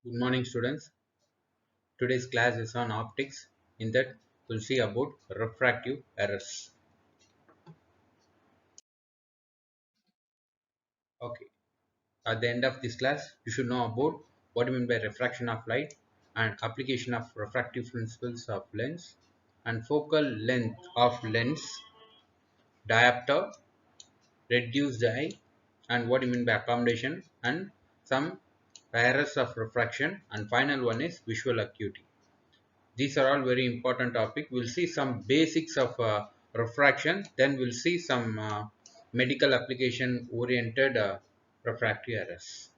Good morning, students. Today's class is on optics. In that, we'll see about refractive errors. Okay. At the end of this class, you should know about what I mean by refraction of light and application of refractive principles of lens and focal length of lens, diopter, reduced eye, and what I mean by accommodation and some errors of refraction. And final one is visual acuity. These are all very important topic. We'll see some basics of refraction, then we'll see some medical application oriented refractive errors.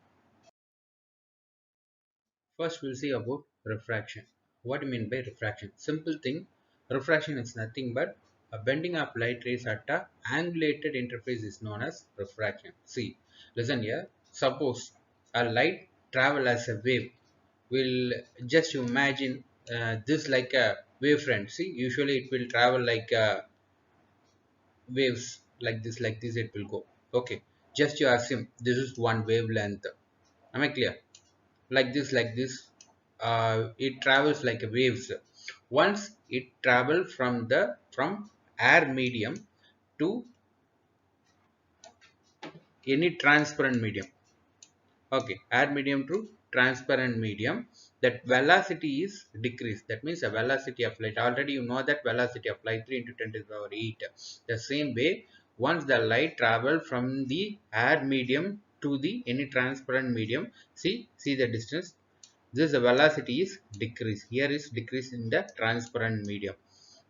First we'll see about refraction. What do you mean by refraction? Simple thing, refraction is nothing but a bending of light rays at a angulated interface is known as refraction. See, listen here, suppose a light travel as a wave. We'll just imagine this like a wavefront. See, usually it will travel like waves, like this it will go. Okay, just you assume this is one wavelength. Am I clear? Like this it travels like a waves. Once it travel from air medium to any transparent medium. Okay, air medium to transparent medium, that velocity is decreased. That means the velocity of light, already you know that velocity of light 3 into 10 to the power 8. The same way, once the light travel from the air medium to the any transparent medium, see the distance, this velocity is decreased. Here is decrease in the transparent medium.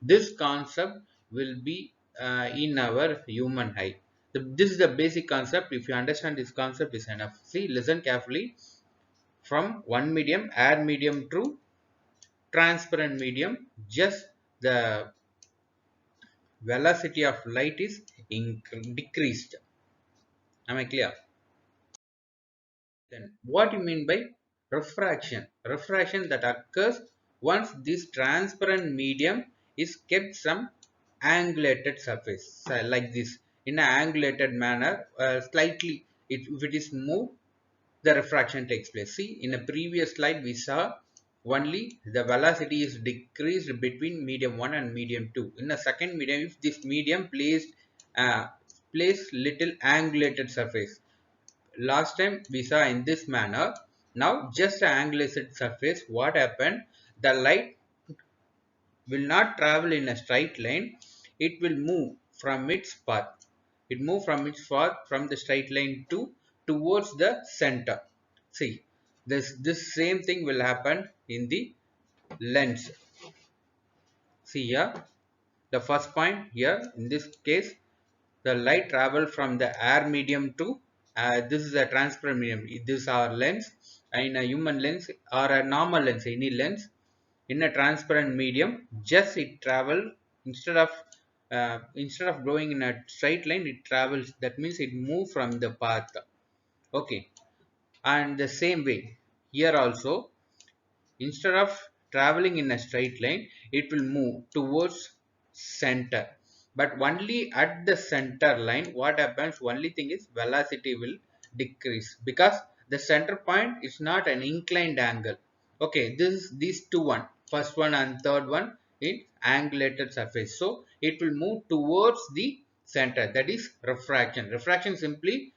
This concept will be in our human eye. This is the basic concept. If you understand this concept is enough. See, listen carefully. From one medium, air medium to transparent medium, just the velocity of light is decreased. Am I clear? Then what you mean by refraction? Refraction that occurs once this transparent medium is kept some angulated surface, like this, in an angulated manner, slightly. If it is moved, the refraction takes place. See, in a previous slide we saw only the velocity is decreased between medium 1 and medium 2. In a second medium, if this medium placed little angulated surface, last time we saw in this manner. Now just an angulated surface, what happened, the light will not travel in a straight line, it will move from its path. It move from its path from the straight line to towards the center. See, this same thing will happen in the lens. See here, the first point here, in this case the light travel from the air medium to this is a transparent medium. This is our lens. In a human lens or a normal lens, any lens in a transparent medium, just it travel, instead of going in a straight line, it travels. That means it move from the path. Okay, and the same way here also, instead of traveling in a straight line, it will move towards center. But only at the center line, what happens, only thing is velocity will decrease, because the center point is not an inclined angle. Okay, this is these two, one first one and third one in angulated surface, so it will move towards the center. That is refraction. Refraction simply,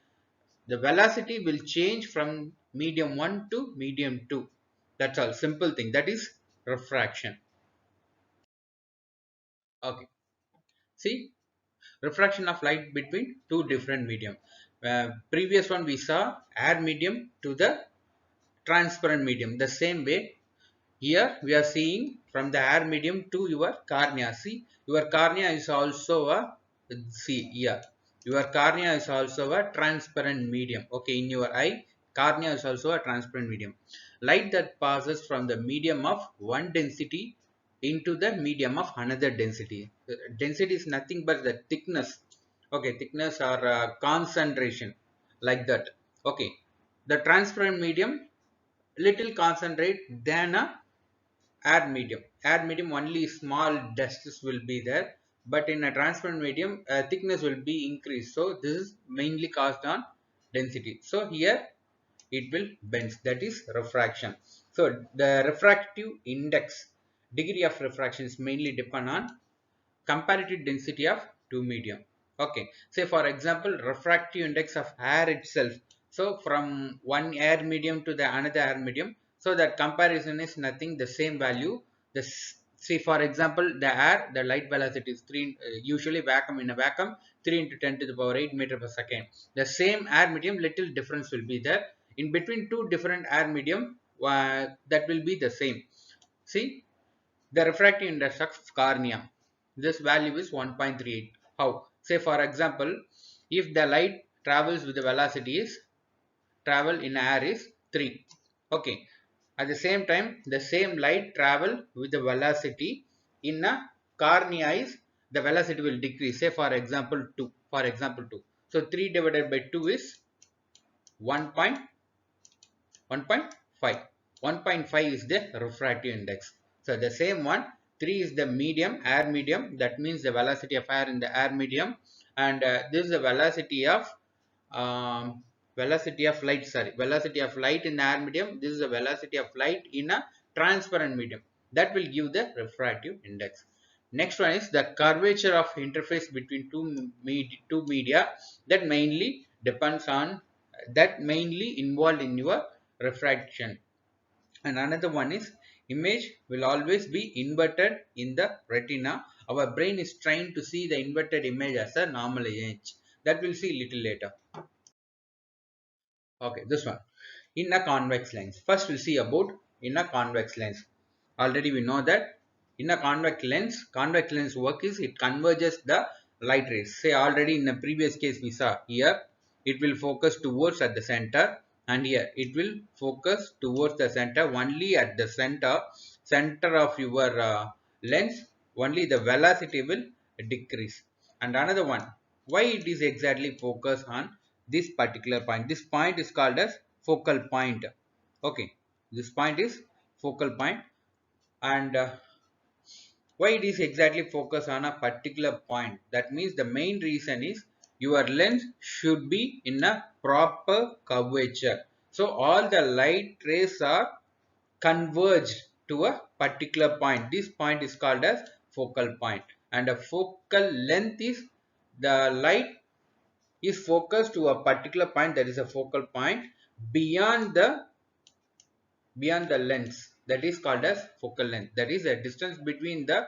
the velocity will change from medium 1 to medium 2. That's all, simple thing. That is refraction. Okay, see, refraction of light between two different medium. Previous one we saw air medium to the transparent medium. The same way here we are seeing from the air medium to your cornea. See, your cornea is also a, see here, your cornea is also a transparent medium. Okay, in your eye, cornea is also a transparent medium. Light that passes from the medium of one density into the medium of another density. Density is nothing but the thickness. Okay, thickness or concentration, like that. Okay, the transparent medium little concentrate than a air medium. Air medium only small dusts will be there, but in a transparent medium thickness will be increased. So this is mainly caused on density. So here it will bends. That is refraction. So the refractive index, degree of refraction, is mainly depend on comparative density of two medium. Okay, say for example refractive index of air itself. So from one air medium to the another air medium, so that comparison is nothing, the same value. See for example the air, the light velocity is 3, usually vacuum, in a vacuum 3 into 10 to the power 8 meter per second. The same air medium, little difference will be there in between two different air medium, that will be the same. See, the refractive index of cornea, this value is 1.38. How? Say for example, if the light travels with the velocity is, travel in air is 3. Okay. At the same time, the same light travel with the velocity in a cornea is, the velocity will decrease. Say for example 2. For example 2. So 3 divided by 2 is 1.5. 1.5 is the refractive index. So the same one, 3 is the medium, air medium. That means the velocity of air in the air medium, and this is the um, velocity of light. Sorry, velocity of light in the air medium. This is the velocity of light in a transparent medium. That will give the refractive index. Next one is the curvature of interface between two media, that mainly depends on, that mainly involved in your refraction. And another one is image will always be inverted in the retina. Our brain is trained to see the inverted image as a normal image. That we'll see little later. Okay, this one. In a convex lens. First we'll see about in a convex lens. Already we know that in a convex lens work is it converges the light rays. Say already in the previous case we saw here, it will focus towards at the center, and here it will focus towards the center, only at the center of your lens, only the velocity will decrease. And another one, why it is exactly focused on this particular point. This point is called as focal point. Okay, this point is focal point. And why it is exactly focused on a particular point, that means the main reason is your lens should be in a proper curvature. So all the light rays are converged to a particular point. This point is called as focal point, and a focal length is, the light is focused to a particular point, that is a focal point, beyond the lens, that is called as focal length. That is the distance between the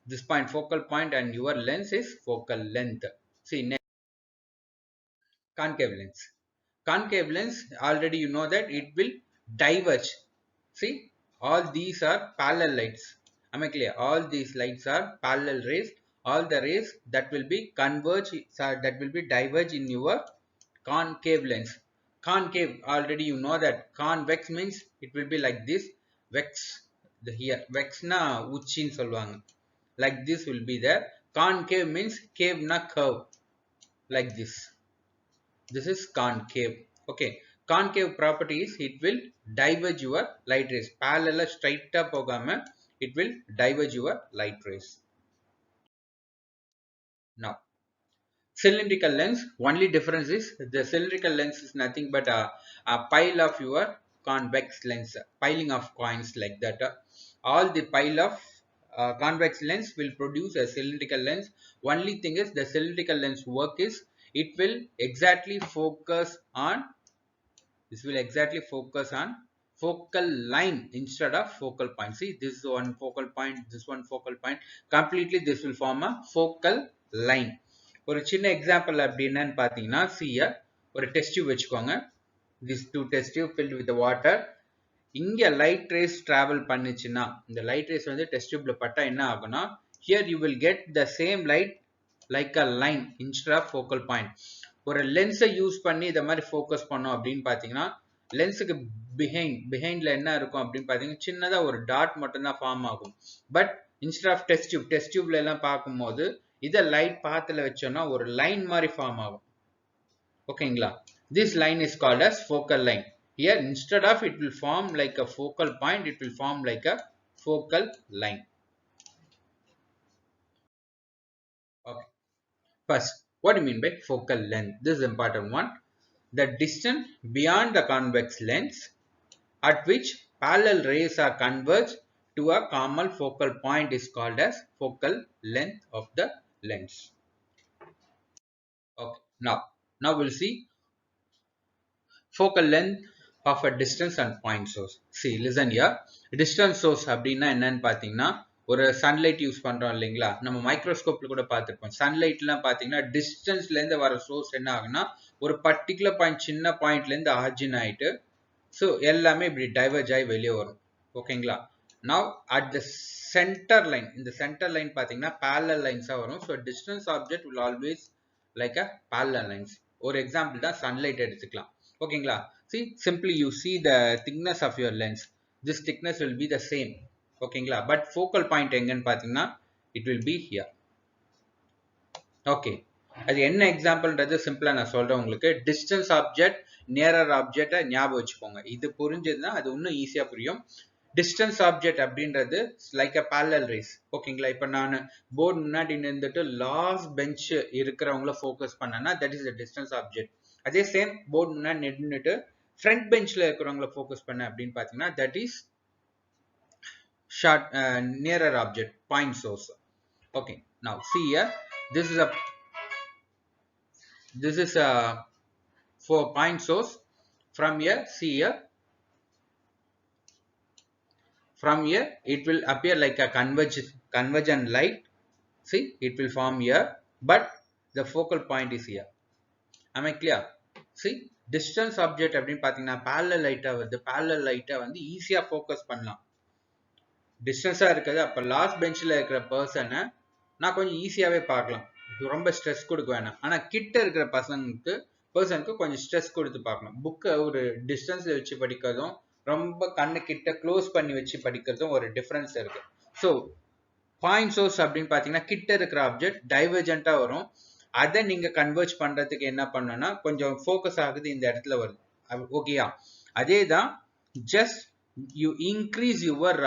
this point, focal point, and your lens is focal length. See, next, concave lens. Concave lens, already you know that it will diverge. See, all these are parallel lights. Am I clear? All these lights are parallel rays. All the rays that will be converge, that will be diverge in your concave lens. Concave, already you know that. Convex means it will be like this. Vex, the here vex na uchin solvanga, like this will be there. Concave means cave na curve, like this. This is concave. Okay, concave property is it will diverge your light rays. Parallel straight up pogama, it will diverge your light rays. Now cylindrical lens, only difference is the cylindrical lens is nothing but a pile of your convex lens, piling of coins, like that. All the pile of convex lens will produce a cylindrical lens. Only thing is the cylindrical lens work is it will exactly focus on, this will exactly focus on focal line instead of focal point. See, this is one focal point, this one focal point, completely this will form a focal line. ஒரு சின்ன example அப்படி என்னன்னு பார்த்தீங்கன்னா, see here, ஒரு test tube வச்சுக்கோங்க. this two test tube filled with the water. இங்க light race travel பண்ணுச்சுன்னா, இந்த லைட் ரேஸ் வந்து டெஸ்ட் டியூப்ல பட்டா என்ன ஆகும்னா, here you will get the same light like a line instead of focal point. ஒரு லென்ஸை use பண்ணி இதை மாதிரி ஃபோக்கஸ் பண்ணோம் அப்படின்னு பார்த்தீங்கன்னா, லென்ஸுக்கு பிஹைண்ட்ல என்ன இருக்கும் அப்படின்னு பார்த்தீங்கன்னா, சின்னதா ஒரு டாட் மட்டும் தான் ஃபார்ம் ஆகும். பட் இன்ஸ்டெட் ஆஃப் டெஸ்ட் டியூப்ல எல்லாம் பார்க்கும்போது இதை லைட் பாத்துல வச்சோம்னா ஒரு லைன் மாதிரி ஃபார்ம் ஆகும். ஓகேங்களா? This line is called as focal line. Here instead of it will form like a focal point, it will form like a focal line. Okay. First, what do you mean by focal length? This is important one. the distance beyond the convex lens at which parallel rays are converged to a common focal point is called as focal length of the lens. Okay, now we'll see focal length of a distance and point source. See, listen here. Distance source அப்படின்னா என்னன்னு பார்த்தீங்கன்னா ஒரு sunlight use பண்றோம் இல்லைங்களா, நம்ம மைக்ரோஸ்கோப்ல கூட பார்த்துருப்போம். சன்லைட்லாம் பார்த்தீங்கன்னா டிஸ்டன்ஸ்ல இருந்து வர சோர்ஸ் என்ன ஆகுனா ஒரு பர்டிகுலர் பாயிண்ட், சின்ன பாயிண்ட்ல இருந்து ஆர்ஜின் ஆயிட்டு ஸோ எல்லாமே இப்படி டைவர்ஜ் ஆகி வெளியே வரும். ஓகேங்களா. Now at the centre line, இந்த சென்டர் லைன் பார்த்தீங்கன்னா parallel லைன்ஸாக வரும். So distance object will always like a parallel lines. ஒரு எக்ஸாம்பிள் தான் சன்லைட் எடுத்துக்கலாம். ஓகேங்களா. see simply you see the thickness of your lens, this thickness will be the same. ஓகேங்களா. But focal point எங்கன்னு பார்த்தீங்கன்னா it will be here. Okay, அது என்ன எக்ஸாம்பிள்ன்றது சிம்பிளா நான் சொல்றேன் உங்களுக்கு. டிஸ்டன்ஸ் ஆப்ஜெக்ட், நியரர் ஆப்ஜெக்டை ஞாபகம் வச்சுக்கோங்க. இது புரிஞ்சதுன்னா அது இன்னும் ஈஸியா புரியும். டிஸ்டன்ஸ் ஆப்ஜெக்ட் அப்படின்றது லைக் அ parallel rays. ஓகேங்களா. இப்போ நான் போர்டு முன்னாடி நின்றுட்டு லாஸ்ட் பெஞ்ச் இருக்கிறவங்கள ஃபோக்கஸ் பண்ணேன்னா that is the distance object. அதே சேம் போர்டு முன்னாடி நின்றுட்டு ஃப்ரண்ட் பெஞ்ச்ல இருக்கிறவங்கள ஃபோக்கஸ் பண்ண அப்படின்னு பார்த்தீங்கன்னா that is short nearer object, point source. Okay, now see here, this is a for point source. From here, see here, from here it will appear like a convergent light. See, it will form here, but the focal point is here. Am I clear? See, distance object அப்படின்னு பார்த்தீங்கன்னா parallel light வருது. parallel light வந்து ஈஸியா focus பண்ணலாம். டிஸ்டன்ஸா இருக்குது, அப்ப last பெஞ்ச்ல இருக்கிற பர்சனை நான் கொஞ்சம் ஈஸியாவே பார்க்கலாம், ரொம்ப ஸ்ட்ரெஸ் கொடுக்க வேணாம். ஆனா கிட்ட இருக்கிற பர்சனுக்கு கொஞ்சம் ஸ்ட்ரெஸ் கொடுத்து பார்க்கலாம். புக்கை ஒரு டிஸ்டன்ஸ்ல வச்சு படிக்கிறதும் ரொம்ப கண்ணு கிட்ட க்ளோஸ் பண்ணி வச்சு படிக்கிறதும் ஒரு டிஃபரன்ஸ் இருக்கு. ஸோ பாயிண்ட் சோர்ஸ் அப்படின்னு பார்த்தீங்கன்னா கிட்ட இருக்கிற ஆப்ஜெக்ட் டைவர்ஜென்ட்டா வரும். அதை நீங்க கன்வெர்ஜ் பண்றதுக்கு என்ன பண்ணணும்னா கொஞ்சம் ஃபோக்கஸ் ஆகுது இந்த இடத்துல வருது. ஓகேயா. அதே தான் just you increase your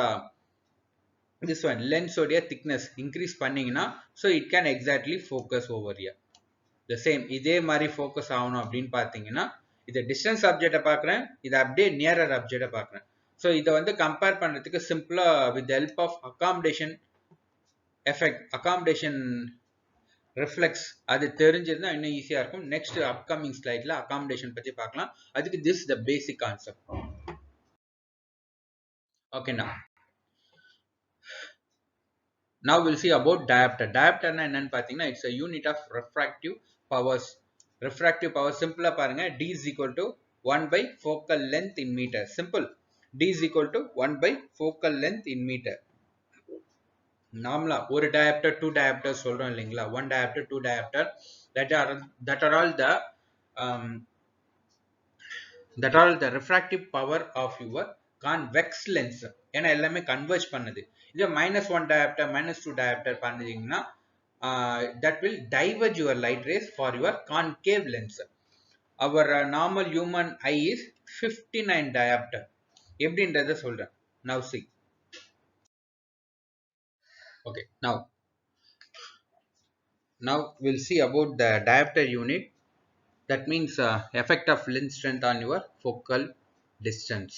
this one lens odia thickness increase பண்ணீங்கன்னா so it can exactly focus over here. The same இதே மாதிரி focus ஆகணும் அப்படின்னு பார்த்தீங்கன்னா இதை distance object பார்க்குறேன், இதை அப்படியே nearer object பார்க்குறேன். ஸோ இதை வந்து கம்பேர் பண்ணுறதுக்கு சிம்பிளா with the help of accommodation effect, accommodation reflex அது தெரிஞ்சதுன்னா இன்னும் ஈஸியா இருக்கும். நெக்ஸ்ட் அப்கமிங் ஸ்லைட்ல accommodation பத்தி பார்க்கலாம். அதுக்கு this the basic concept. Okay, now we'll see about diopter. Diopter na என்னன்னு பார்த்தீங்கன்னா it's a unit of refractive powers. Refractive power simple பாருங்க, d is equal to 1 by focal length in meter. Simple, d is equal to 1 by focal length in meter. நார்மலா ஒரு diopter, 2 diopter சொல்றோம் இல்லைங்களா, 1 diopter, 2 diopter, that are all the refractive power of your convex lens. ஏன்னா எல்லாமே converge பண்ணுது. இது -1 diopter, -2 diopter பண்ணீங்கன்னா that will diverge your light rays for your concave lens. Our normal human eye is 59 diopter. எப்படின்றத சொல்றேன். Now see. Okay, now we'll see about the diopter unit. That means effect of lens strength on your focal distance.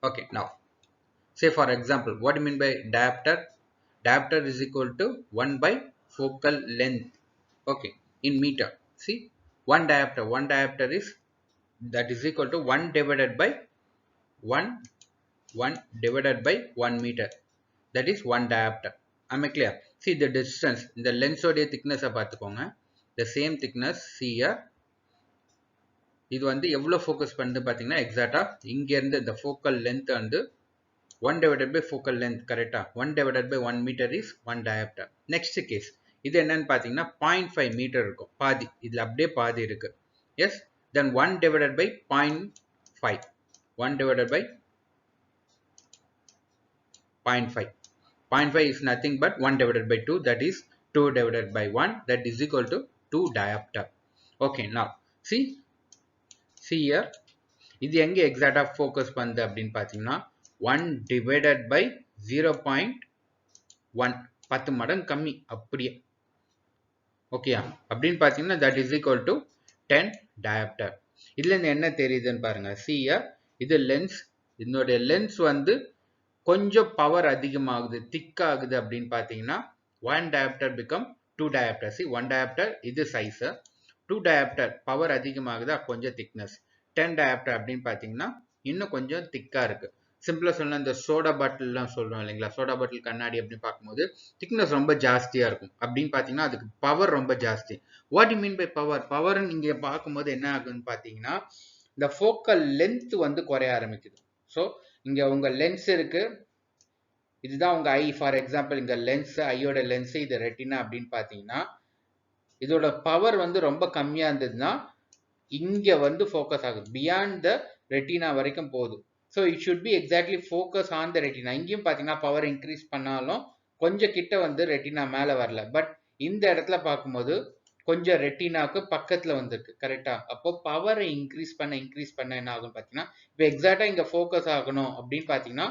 Okay, now say for example, what do you mean by diopter? Diopter is equal to 1 by focal length. Okay, in meter. See, 1 diopter is that is equal to 1 divided by 1 divided by 1 meter. That is 1 diopter. Am I clear? See the distance, the lens odia thickness பார்த்துக்கோங்க. The same thickness, see here. இது வந்து எவ்வளவு focus பண்ணுது பார்த்தீங்கன்னா எக்ஸாக்டா இங்க இருந்து the focal length வந்து 1 divided by focal length, correct? 1 divided by 1 meter is 1 diopter. Next case, இது என்னன்னு பார்த்தீங்கன்னா 0.5 meter இருக்கும், பாதி இதுல அப்படியே பாதி இருக்கு. Yes, then 1 divided by 0.5, 1 divided by 0.5, 0.5 is nothing but 1 divided by 2, that is 2 divided by 1, that is equal to 2 diopter. Okay, now see here, இது எங்க எக்ஸாக்டா ஃபோக்கஸ் பண்ணுது அப்படின்னு பார்த்தீங்கன்னா 1 divided by 0.1, 10 மடங்கு கம்மி அப்படியே. ஓகே, அப்படின்னு பார்த்தீங்கன்னா that is equal to 10 diopter. இதுல இருந்து என்ன தெரியுதுன்னு பாருங்க. see here, இது லென்ஸ், இதனுடைய லென்ஸ் வந்து கொஞ்சம் பவர் அதிகமாகுது, திக் ஆகுது அப்படின்னு பார்த்தீங்கன்னா one diopter become two diopter. See one diopter இது சைஸ், டூ டயாப்டர் பவர் அதிகமாகுதா கொஞ்சம் திக்னஸ், 10 டயாப்டர் அப்படின்னு பார்த்தீங்கன்னா இன்னும் கொஞ்சம் திக்கா இருக்கு. சிம்பிளா சொன்னா இந்த சோடா பாட்டில்லாம் சொல்றோம் இல்லைங்களா, சோடா பாட்டில் கண்ணாடி அப்படின்னு பார்க்கும்போது திக்னஸ் ரொம்ப ஜாஸ்தியா இருக்கும். அப்படின்னு பார்த்தீங்கன்னா அதுக்கு பவர் ரொம்ப ஜாஸ்தி. What you mean by power? Power நீங்க பார்க்கும்போது என்ன ஆகுன்னு பார்த்தீங்கன்னா இந்த ஃபோக்கல் லென்த் வந்து குறைய ஆரம்பிக்குது. ஸோ இங்க உங்க லென்ஸ் இருக்கு, இதுதான் உங்க ஐ. ஃபார் எக்ஸாம்பிள் இங்க லென்ஸ், ஐயோட லென்ஸ், இது ரெட்டினா அப்படின்னு பார்த்தீங்கன்னா இதோட பவர் வந்து ரொம்ப கம்மியா இருந்ததுன்னா இங்க வந்து ஃபோக்கஸ் ஆகுது, பியாண்ட் த ரெட்டினா வரைக்கும் போகுது. So it should be exactly focus on the retina. இங்கேயும் பார்த்தீங்கன்னா பவர் இன்க்ரீஸ் பண்ணாலும் கொஞ்சம் கிட்ட வந்து ரெட்டினா மேலே வரல, பட் இந்த இடத்துல பார்க்கும்போது கொஞ்சம் ரெட்டினாக்கு பக்கத்துல வந்திருக்கு, கரெக்டா? அப்போ பவரை இன்க்ரீஸ் பண்ண என்ன ஆகும்னு பார்த்தீங்கன்னா இப்போ எக்ஸாக்டா இங்க ஃபோக்கஸ் ஆகணும் அப்படின்னு பார்த்தீங்கன்னா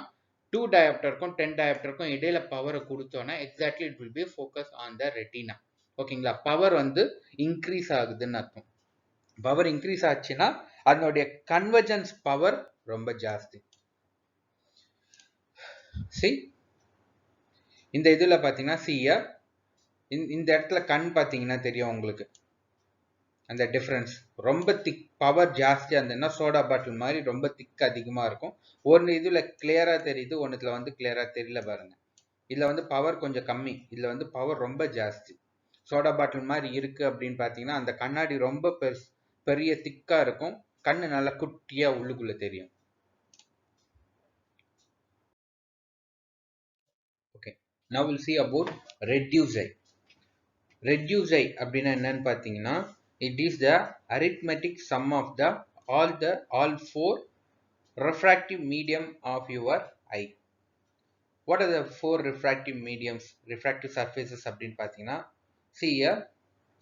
2 டயாப்டருக்கும் 10 டயாப்டருக்கும் இடையில பவரை கொடுத்தோன்னா exactly it will be focus on the retina. ஓகேங்களா? பவர் வந்து இன்க்ரீஸ் ஆகுதுன்னு அர்த்தம். பவர் இன்க்ரீஸ் ஆச்சுன்னா அதனுடைய கன்வர்ஜென்ஸ் பவர் ரொம்ப ஜாஸ்தி. see இந்த இதுல பாத்தீங்கன்னா see இந்த இடத்துல கண் பாத்தீங்கன்னா தெரியும் உங்களுக்கு அந்த டிஃபரன்ஸ். ரொம்ப திக் பவர் ஜாஸ்தியா இருந்ததுன்னா சோடா பாட்டில் மாதிரி ரொம்ப திக் அதிகமா இருக்கும். ஒன்னு இதுல கிளியரா தெரியுது, ஒன்னுத்துல வந்து கிளியரா தெரியல பாருங்க. இதுல வந்து பவர் கொஞ்சம் கம்மி, இதுல வந்து பவர் ரொம்ப ஜாஸ்தி. சோடா பாட்டில் மாதிரி இருக்கு அப்படின்னு பார்த்தீங்கன்னா அந்த கண்ணாடி ரொம்ப பெரிய திக்கா இருக்கும், கண்ணு நல்லா குட்டியா உள்ளுக்குள்ள தெரியும். Okay, now we'll see about reduced eye. reduced eye அப்படின்னா என்னன்னு பார்த்தீங்கன்னா it is the arithmetic sum of the all four refractive medium of your eye. what are the four refractive mediums, refractive surfaces அப்படின்னு பார்த்தீங்கன்னா see here,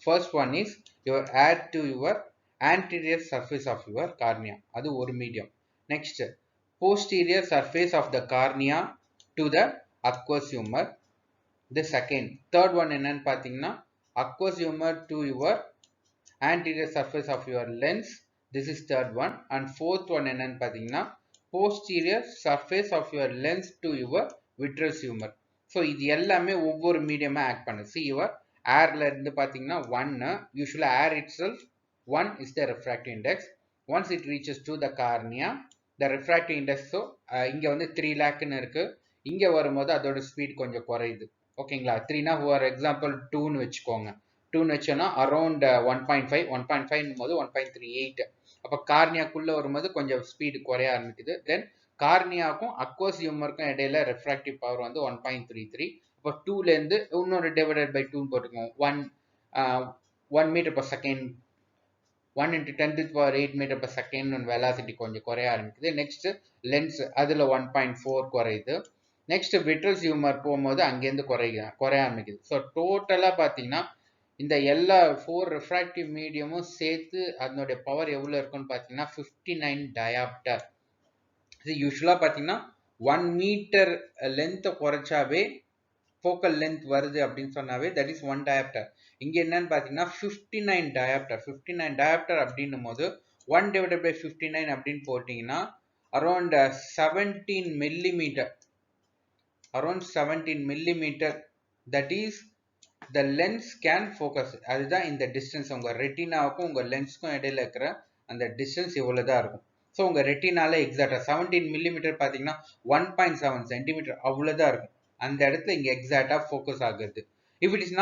first one is your add to your anterior surface of your cornea, அது ஒரு medium. next, posterior surface of the cornea to the aqueous humor, the second. third one என்னன்னு பார்த்தீங்கன்னா aqueous humor to your anterior surface of your lens, this is third one. and fourth one என்னன்னு பார்த்தீங்கன்னா posterior surface of your lens to your vitreous humor. so இது எல்லாமே ஒவ்வொரு மீடியமா act பண்ணுது. see your airல இருந்து பார்த்தீங்கன்னா 1, usually air itself 1 is the refractive index. once it reaches to the cornea, the refractive index, so இங்க வந்து 3 lakhன்னு இருக்கு, இங்க வரும்போது அதோட ஸ்பீட் கொஞ்சம் குறையுது. ஓகேங்களா? 3னா ஃபார் எக்ஸாம்பிள் 2ன்னு வச்சுக்கோங்க, 2ன்னு வச்சோன்னா அரௌண்ட் 1.5, 1.5 போது 1.38. அப்போ கார்னியாக்குள்ள வரும்போது கொஞ்சம் ஸ்பீடு குறைய ஆரம்பிக்குது. தென் கார்னியாக்கும் அக்வஸ் ஹியூமருக்கும் இடையில ரெஃப்ராக்டிவ் பவர் வந்து 1.33. அப்போ 2லேருந்து இன்னொரு டிவைடட் பை 2 போட்டுக்கோங்க, 1 metre per second, 1 into 10 to the power 8 meter per second velocity கொஞ்சம் குறைய ஆரம்பிக்குது. நெக்ஸ்ட் லென்ஸ் அதுல 1.4 குறையுது. நெக்ஸ்ட் விட்ரஸ் ஹியூமர் போகும்போது அங்கேருந்து குறைய ஆரம்பிக்குது. ஸோ டோட்டலா பார்த்தீங்கன்னா இந்த எல்லா 4 ரிஃப்ராக்டிவ் மீடியமும் சேர்த்து அதனுடைய பவர் எவ்வளோ இருக்குன்னு பார்த்தீங்கன்னா 59 டயாப்டர். இது யூஸ்வலாக பார்த்தீங்கன்னா 1 மீட்டர் லென்த்தை குறைச்சாவே ஃபோக்கல் லென்த் வருது அப்படின்னு சொன்னாவே தட் இஸ் 1 டயாப்டர். இங்க என்னன்னு பார்த்தீங்கன்னா 59 டயாப்டர். 59 டயாப்டர் அப்படின்னும் போது 1 divided by 59 அப்படின்னு போட்டிங்கன்னா around 17 millimeter, around 17 millimeter, that is the lens can focus. அதுதான் இந்த டிஸ்டன்ஸ், உங்க ரெட்டினாவுக்கும் உங்க லென்ஸ்க்கும் இடையில இருக்கிற அந்த டிஸ்டன்ஸ் இவ்வளவுதான் இருக்கும். ஸோ உங்க ரெட்டினால எக்ஸாக்டா 17 millimeter பார்த்தீங்கன்னா 1.7 சென்டிமீட்டர் அவ்வளவுதான் இருக்கும். அந்த இடத்துல இங்க எக்ஸாக்டா ஃபோக்கஸ் ஆகுது. if it is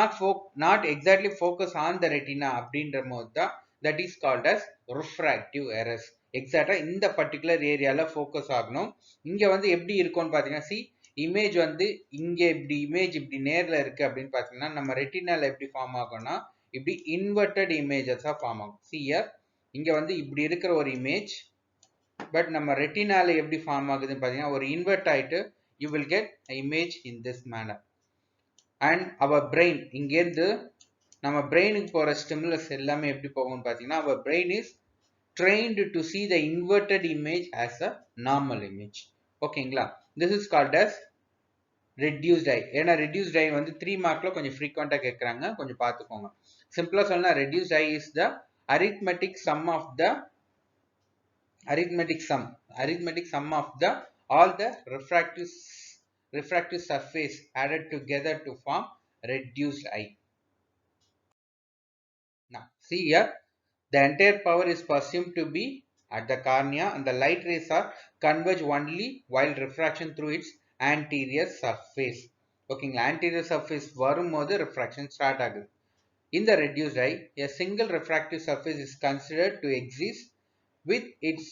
not exactly focus on the retina அப்படின்ற போது தான் that is called as refractive errors. எக்ஸாக்டா இந்த பர்டிகுலர் ஏரியால ஃபோக்கஸ் ஆகணும். இங்க வந்து எப்படி இருக்கும்னு பாத்தீங்கன்னா see, இமேஜ் வந்து இங்க இப்படி இமேஜ் இப்படி நேர்ல இருக்கு அப்படின்னு பாத்தீங்கன்னா நம்ம ரெட்டினால எப்படி ஃபார்ம் ஆகும்னா இப்படி இன்வெர்டட் இமேஜஸா ஃபார்ம் ஆகும். see here, இங்க வந்து இப்படி இருக்கிற ஒரு இமேஜ், பட் நம்ம ரெட்டினால எப்படி ஃபார்ம் ஆகுதுன்னு பாத்தீங்கன்னா ஒரு இன்வெர்ட் ஆயிட்டு you will get an image in this manner. and our brain, இங்கேருந்து நம்ம பிரெயினுக்கு போற ஸ்டிமுலஸ் எல்லாமே எப்படி போகும்னு பாத்தீங்கன்னா our brain is trained to see the inverted image as a normal image. ஓகேங்களா? this is called as reduced eye. ஏன்னா reduced eye வந்து 3 மார்க்ல கொஞ்சம் frequent-ஆ கேட்கறாங்க, கொஞ்சம் பார்த்துக்கோங்க. சிம்பிளா சொன்னா reduced eye is the arithmetic sum of the arithmetic sum of the all the refractive surface added together to form reduced eye. Now see here, the entire power is presumed to be at the cornea and the light rays are converge only while refraction through its anterior surface. Okay, anterior surface வரும்போது refraction start ஆகுது. In the reduced eye, a single refractive surface is considered to exist with its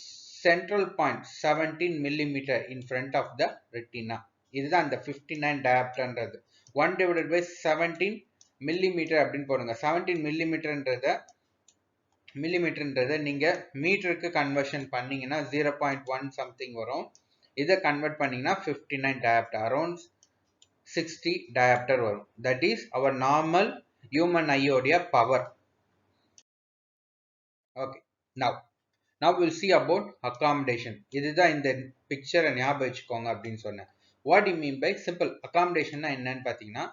central point 17 millimeter in front of the retina. இதுதான் அந்த 59 diopterன்றது 1 divided by 17 millimeter அப்படின்னு போடுங்க. 17 millimeterன்றதை நீங்க மீட்டருக்கு conversion பண்ணீங்கன்னா 0.1 something வரும். இதை கன்வெர்ட் பண்ணீங்கன்னா 59 diopter அரௌண்ட் 60 diopter வரும். That is our normal human eye உடைய power. Okay, now we'll see about accommodation. இதுதான் இந்த பிக்சரை ஞாபகம் வச்சுக்கோங்க அப்படின்னு சொன்னேன். What do you mean by simple accommodation? என்னன்னு பார்த்தீங்கன்னா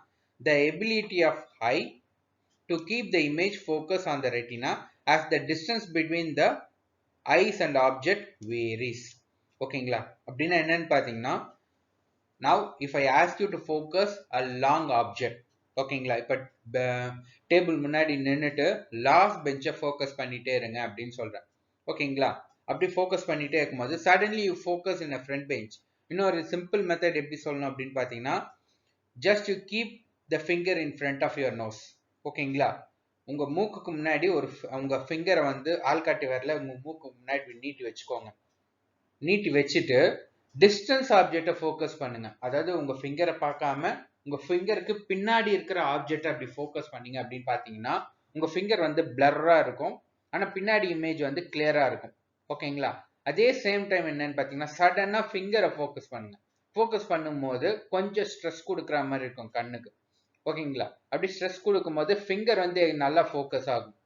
the ability of eye to keep the image focus on the retina as the distance between the eyes and object varies. ஓகேங்களா, அப்படின்னா என்னன்னு பார்த்தீங்கன்னா now if I ask you to focus a long object, ஓகேங்களா, இப்போ table முன்னாடி நின்றுட்டு last பெஞ்சை focus பண்ணிட்டே இருங்க அப்படின்னு சொல்றேன். ஓகேங்களா, அப்படி ஃபோக்கஸ் பண்ணிட்டே இருக்கும்போது suddenly you focus in a front bench. இன்னொரு சிம்பிள் மெத்தட் எப்படி சொல்லணும் அப்படின்னு பார்த்தீங்கன்னா just you keep the finger in front of your nose. ஓகேங்களா, உங்க மூக்குக்கு முன்னாடி உங்க ஃபிங்கரை வந்து ஆள்காட்டி வரல உங்க மூக்கு முன்னாடி நீட்டி வச்சுக்கோங்க. நீட்டி வச்சுட்டு டிஸ்டன்ஸ் ஆப்ஜெக்டை ஃபோக்கஸ் பண்ணுங்க. அதாவது உங்க ஃபிங்கரை பார்க்காம உங்க ஃபிங்கருக்கு பின்னாடி இருக்கிற ஆப்ஜெக்ட் அப்படி ஃபோக்கஸ் பண்ணீங்க அப்படின்னு பார்த்தீங்கன்னா உங்க ஃபிங்கர் வந்து பிளர்ரா இருக்கும், ஆனா பின்னாடி இமேஜ் வந்து கிளியரா இருக்கும். ஓகேங்களா, அதே சேம் டைம் என்னன்னு பார்த்தீங்கன்னா சடனா ஃபிங்கரை ஃபோக்கஸ் பண்ணுங்க. ஃபோக்கஸ் பண்ணும்போது கொஞ்சம் ஸ்ட்ரெஸ் கொடுக்குற மாதிரி இருக்கும் கண்ணுக்கு. ஓகேங்களா, அப்படி ஸ்ட்ரெஸ் கொடுக்கும் போது ஃபிங்கர் வந்து நல்லா ஃபோக்கஸ் ஆகும்.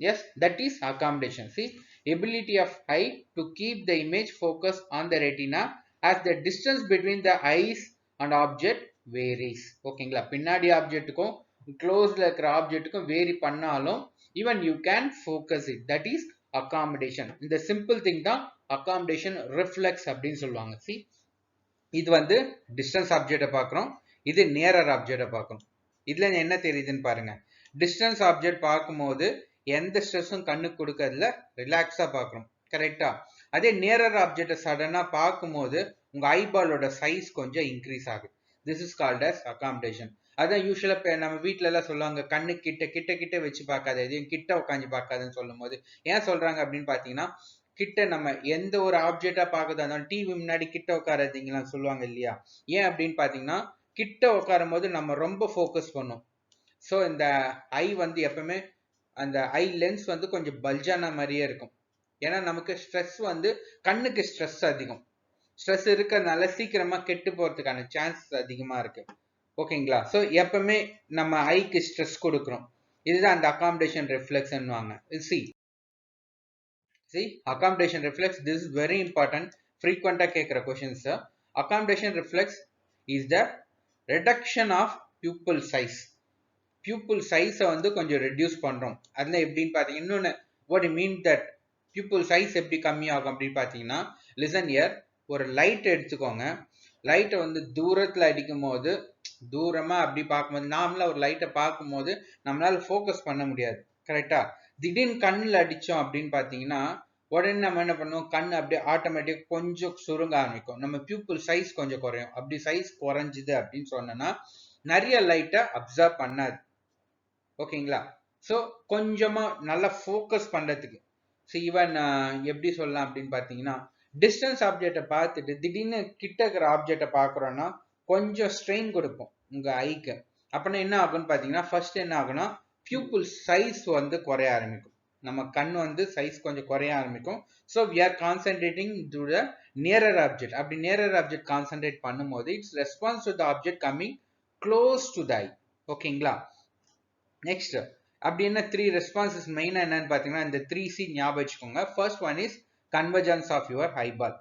Yes, that is accommodation. See, ability of eye to keep the image focus on the retina as the distance between the eyes and object varies. ஓகேங்களா, பின்னாடி ஆப்ஜெக்ட்டுக்கும் க்ளோஸ்ல இருக்கிற ஆப்ஜெக்ட்டுக்கும் வேரி பண்ணாலும் even you can focus it. That is accommodation. இந்த simple thing தான் accommodation reflex அப்படின்னு சொல்லுவாங்க. See, இது வந்து distance ஆப்ஜெக்டை பார்க்குறோம், இது nearer ஆப்ஜெக்டை பார்க்குறோம். இதுல என்ன தெரியுதுன்னு பாருங்க. டிஸ்டன்ஸ் ஆப்ஜெக்ட் பார்க்கும்போது எந்த ஸ்ட்ரெஸ்ஸும் கண்ணுக்கு கொடுக்கறதுல ரிலாக்ஸா பார்க்கணும். கரெக்டா, அதே நியரர் ஆப்ஜெக்டை சடனா பார்க்கும்போது உங்க ஐபாலோட சைஸ் கொஞ்சம் இன்க்ரீஸ் ஆகுது. This is called as accommodation. அதான் யூஸ்வலா நம்ம வீட்டுல எல்லாம் சொல்லுவாங்க கண்ணு கிட்ட கிட்ட கிட்ட வச்சு பார்க்காது, எதையும் கிட்ட உட்காந்து பார்க்காதுன்னு சொல்லும் போது ஏன் சொல்றாங்க அப்படின்னு பாத்தீங்கன்னா கிட்ட நம்ம எந்த ஒரு ஆப்ஜெக்டா பார்க்கறதா இருந்தாலும் டிவி முன்னாடி கிட்ட உட்காராதீங்களாம் சொல்லுவாங்க இல்லையா. ஏன் அப்படின்னு பாத்தீங்கன்னா கிட்ட உட்காரும் போது நம்ம ரொம்ப ஃபோக்கஸ் பண்ணும். ஸோ இந்த ஐ வந்து எப்பவுமே அந்த ஐ லென்ஸ் வந்து கொஞ்சம் பல்ஜான மாதிரியே இருக்கும். ஏன்னா நமக்கு ஸ்ட்ரெஸ் வந்து கண்ணுக்கு ஸ்ட்ரெஸ் அதிகம். ஸ்ட்ரெஸ் இருக்கிறதுனால சீக்கிரமா கெட்டு போறதுக்கான சான்சஸ் அதிகமா இருக்கு. ஓகேங்களா, ஸோ எப்பவுமே நம்ம ஐக்கு ஸ்ட்ரெஸ் கொடுக்குறோம். இதுதான் அந்த அகாமடேஷன் ரிஃப்ளெக்ஸ்ன்னுவாங்க. See, accommodation reflex, this is very important, frequent கேட்கிற questions. Accommodation reflex is the reduction of pupil size. pupil size வந்து கொஞ்சம் ரெடியூஸ் பண்றோம். அதுல எப்படின்னு பாத்தீங்கன்னா இன்னொன்னு what you mean that pupil size எப்படி கம்மி ஆகும் அப்படின்னு பாத்தீங்கன்னா listen here, ஒரு லைட் எடுத்துக்கோங்க. லைட்டை வந்து தூரத்துல அடிக்கும் போது தூரமா அப்படி பார்க்கும்போது நார்மலா ஒரு லைட்டை பார்க்கும்போது நம்மளால ஃபோக்கஸ் பண்ண முடியாது. கரெக்டா, திடீர்னு கண்ணுல அடிச்சோம் அப்படின்னு பாத்தீங்கன்னா உடனே நம்ம என்ன பண்ணுவோம், கண் அப்படியே ஆட்டோமேட்டிக் கொஞ்சம் சுருங்க ஆரம்பிக்கும், நம்ம பியூப்பிள் சைஸ் கொஞ்சம் குறையும். அப்படி சைஸ் குறைஞ்சுது அப்படின்னு சொன்னா நிறைய லைட்டை அப்சர்வ் பண்ணாது. ஓகேங்களா, ஸோ கொஞ்சமா நல்லா ஃபோக்கஸ் பண்றதுக்கு ஈவன் எப்படி சொல்லலாம் அப்படின்னு பாத்தீங்கன்னா டிஸ்டன்ஸ் ஆப்ஜெக்டை பார்த்துட்டு திடீர்னு கிட்ட இருக்கிற ஆப்ஜெக்டை பார்க்குறோன்னா கொஞ்சம் ஸ்ட்ரெயின் கொடுப்போம் உங்க ஐக்கு. அப்படின்னா என்ன ஆகும்னு பாத்தீங்கன்னா ஃபர்ஸ்ட் என்ன ஆகும்னா பியூப்பிள் சைஸ் வந்து குறைய ஆரம்பிக்கும், நம்ம கண் வந்து சைஸ் கொஞ்சம் குறைய ஆரம்பிக்கும். So we are concentrating to the nearer object. அப்படி நியரர் ஆப்ஜெக்ட் கான்சென்ட்ரேட் பண்ணும்போது it's response to the object coming close to the eye. ஓகேங்களா, நெக்ஸ்ட் அப்படி என்ன த்ரீ ரெஸ்பான்சஸ் மெயினா என்னன்னு பாத்தீங்கன்னா இந்த 3C ஞாபகம் வச்சுக்கோங்க. First one is convergence of your eyeball.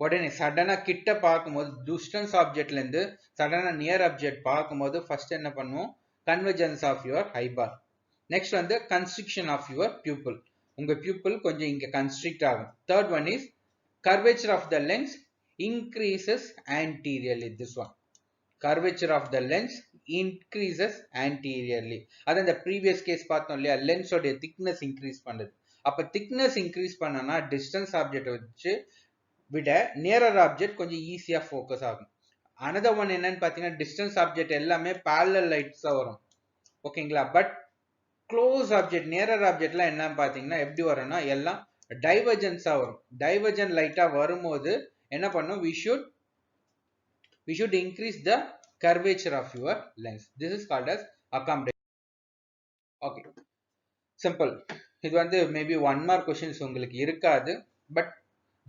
உடனே சடனா கிட்ட பார்க்கும்போது டிஸ்டன்ஸ் ஆப்ஜெக்ட்ல இருந்து சடனா நியர் ஆப்ஜெக்ட் பார்க்கும்போது ஃபர்ஸ்ட் என்ன பண்ணுவோம், convergence of your eyeball. Next வந்து கன்ஸ்ட்ரிக்ஷன் ஆஃப் யுவர் பியூப்பிள். உங்க pupil கொஞ்சம் இங்க constrict ஆகும். Third one is curvature of the lens increases anteriorly. This one, curvature of the lens increases anteriorly. அது இந்த previous case பார்த்தோம் இல்லையா, lens உடைய thickness increase பண்ணுது. அப்ப thickness increase பண்ணனா distance object வச்சு விட nearer object கொஞ்சம் ஈஸியா focus ஆகும். another one என்னன்னு பார்த்தீங்கன்னா distance object எல்லாமே parallel lights வரும். ஓகேங்களா, பட் க்ளோஸ் ஆப்ஜெக்ட் நியரர் ஆப்ஜெக்ட்லாம் என்னன்னு பார்த்தீங்கன்னா எப்படி வரும்னா எல்லாம் டைவர்ஜென்ஸா வரும். டைவர்ஜென்ட் லைட்டா வரும்போது என்ன பண்ணும், we should increase the curvature of your lens. This is called as accommodation. Okay, simple. இது வந்து மேபி 1 mark questions உங்களுக்கு இருக்காது, பட்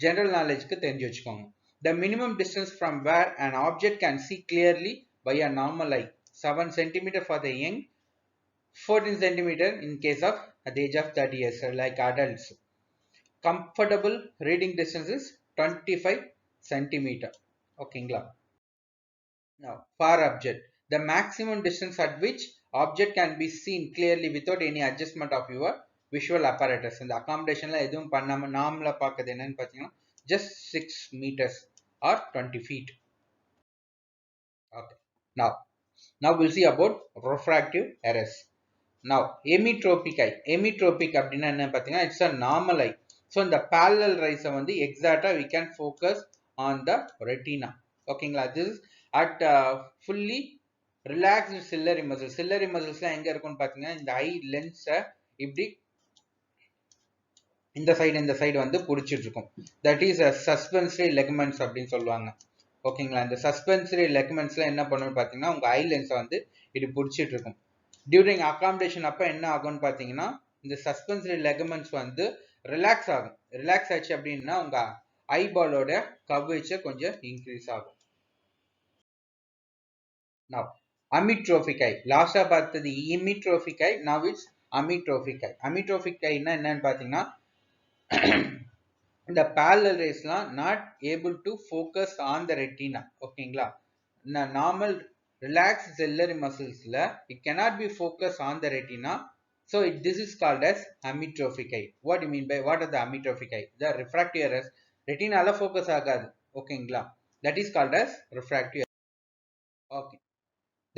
general knowledge-க்கு தெரிஞ்சு வச்சுக்கோங்க. The minimum distance from where an object can see clearly by a normal eye, 7 cm for the young, 14 cm in case of at the age of 30 years, like adults. Comfortable reading distance is 25 cm. Okay. Now, far object. The maximum distance at which object can be seen clearly without any adjustment of your visual apparatus. இந்த accommodationல எதுவும் பண்ணாம நார்மலா பார்க்கிறது என்னன்னு பார்த்தீங்கன்னா just 6 meters or 20 feet. Okay. Now we'll see about refractive errors. Now, emmetropic eye. Emmetropic அப்படின்னா என்ன பார்த்தீங்கன்னா it's a normal eye. So, இந்த parallel rays வந்து exactly we can focus on the retina. ஓகேங்களா, this is at fully relaxed ciliary muscles. Ciliary muscles எங்க இருக்கும்னு பார்த்தீங்கன்னா இந்த ஐ லென்ஸை இப்படி இந்த சைடு வந்து பிடிச்சிட்டு இருக்கும். That is a suspensory ligaments அப்படின்னு சொல்லுவாங்க. ஓகேங்களா, இந்த suspensory ligaments என்ன பண்ணுன்னு பார்த்தீங்கன்னா உங்க ஐ லென்ஸை வந்து இப்படி பிடிச்சிட்டு இருக்கும். டியூரிங் அகாமடேஷன் அப்ப என்ன ஆகும்னு பார்த்தீங்கன்னா இந்த சஸ்பென்சரி லெகமெண்ட்ஸ் வந்து ரிலாக்ஸ் ஆகும். ரிலாக்ஸ் ஆச்சு அப்படின்னா உங்க ஐபாலோட கவரேஜ் கொஞ்சம் இன்க்ரீஸ் ஆகும். Now, amyotrophic eye. லாஸ்டா பார்த்தது emmetrophic eye. Now it's amyotrophic eye. Amyotrophic eye என்னன்னு பார்த்தீங்கன்னா இந்த parallel raysலாம் not able to focus on the retina. ஓகேங்களா, normal relaxed ciliary muscles la it cannot be focused on the retina, so this is called as amyotrophic eye. What do you mean by what are the amyotrophic eye? The refractive errors retina la focus agadu. ஓகேங்களா, that is called as refractive. Okay,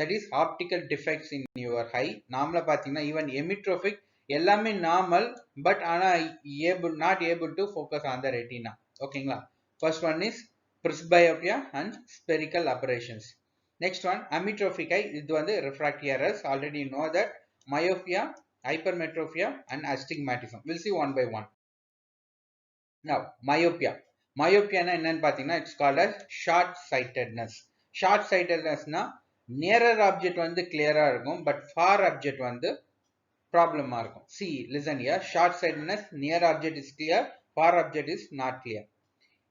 that is optical defects in your eye. நார்மலா பாத்தீங்கன்னா even emmetrophic எல்லாமே normal, but ஆனா not able to focus on the retina. ஓகேங்களா, first one is presbyopia and spherical aberrations. Next one, amyotrophic eye. இது வந்து refractive errors. Already you know that myopia, hypermetropia and astigmatism. We'll see one by one. Now, myopia. Myopia என்னன்னு பார்த்தீங்கன்னா it's called as short sightedness. Short sightedness னா nearer object வந்து clear-ஆ இருக்கும், but far object வந்து problem-ஆ இருக்கும். See, listen here. Short sightedness, near object is clear, far object is not clear.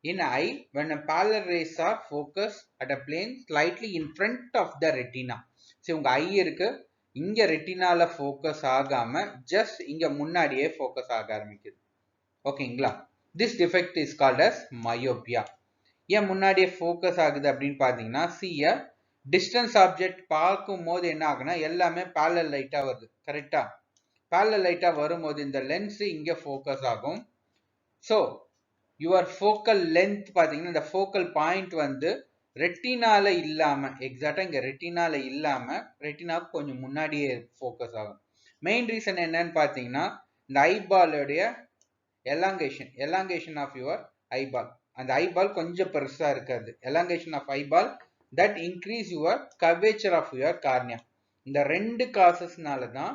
In eye, when a parallel rays are focused at a plane slightly in front of the retina. So, உங்க ஐ இருக்கு, இங்க ரெட்டினால focus ஆகாம just இங்க முன்னாடியே focus ஆக ஆரம்பிக்குது. ஓகேங்களா, this defect is called as myopia. ஏன் முன்னாடியே ஃபோக்கஸ் ஆகுது அப்படின்னு பார்த்தீங்கன்னா சிய டிஸ்டன்ஸ் ஆப்ஜெக்ட் பார்க்கும் போது என்ன ஆகுனா எல்லாமே parallel லைட்டா வருது. கரெக்டா, parallel லைட்டா வரும்போது இந்த லென்ஸ் இங்க ஃபோக்கஸ் ஆகும். ஸோ யுவர் ஃபோக்கல் லென்த் பார்த்தீங்கன்னா இந்த ஃபோக்கல் பாயிண்ட் வந்து ரெட்டினால இல்லாம எக்ஸாக்டா இங்க ரெட்டினால இல்லாம ரெட்டினாக்கு கொஞ்சம் முன்னாடியே ஃபோக்கஸ் ஆகும். மெயின் ரீசன் என்னன்னு பார்த்தீங்கன்னா இந்த ஐபாலோடைய எலாங்கேஷன் ஆஃப் யுவர் ஐபால். அந்த ஐபால் கொஞ்சம் பெருசா இருக்காது. Elongation of eyeball that increase your curvature of your cornea. இந்த ரெண்டு காசஸ்னால தான்